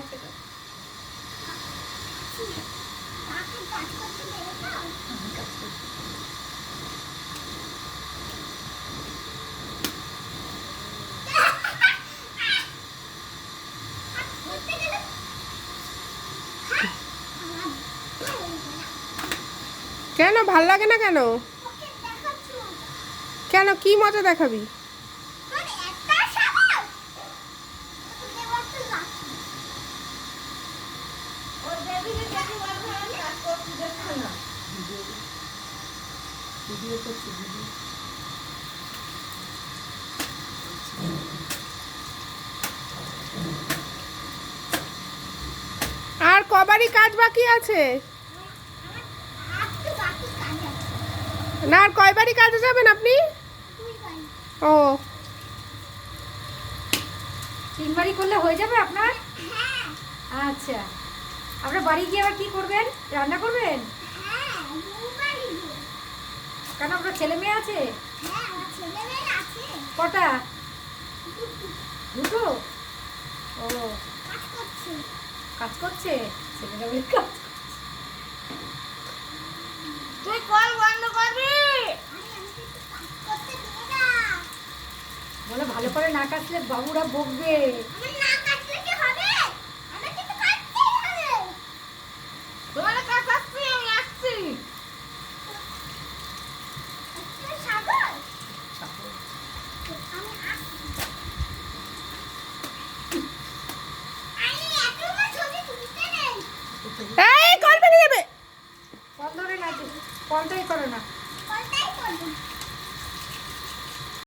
সেটা কেন ভাল লাগে না কেন? কেন কি মজা দেখাবি? আর কবারই কাজ বাকি আছে? না আর কয়বারই কাজে যাবেন আপনি? ও 3 বারই করলে হয়ে যাবে আপনার? আচ্ছা, আপনার বাড়ি গিয়ে আবার কি করবেন? রান্না করবেন? কেন আপনার ছেলে মেয়ে আছে? কটা? দুটো? ও কাজ করছে ছেলেটা বলে কাজ করছে। তুই কল বন্ধ করবি? বলে ভালো করে না কাটলে বাবুরা বকবে।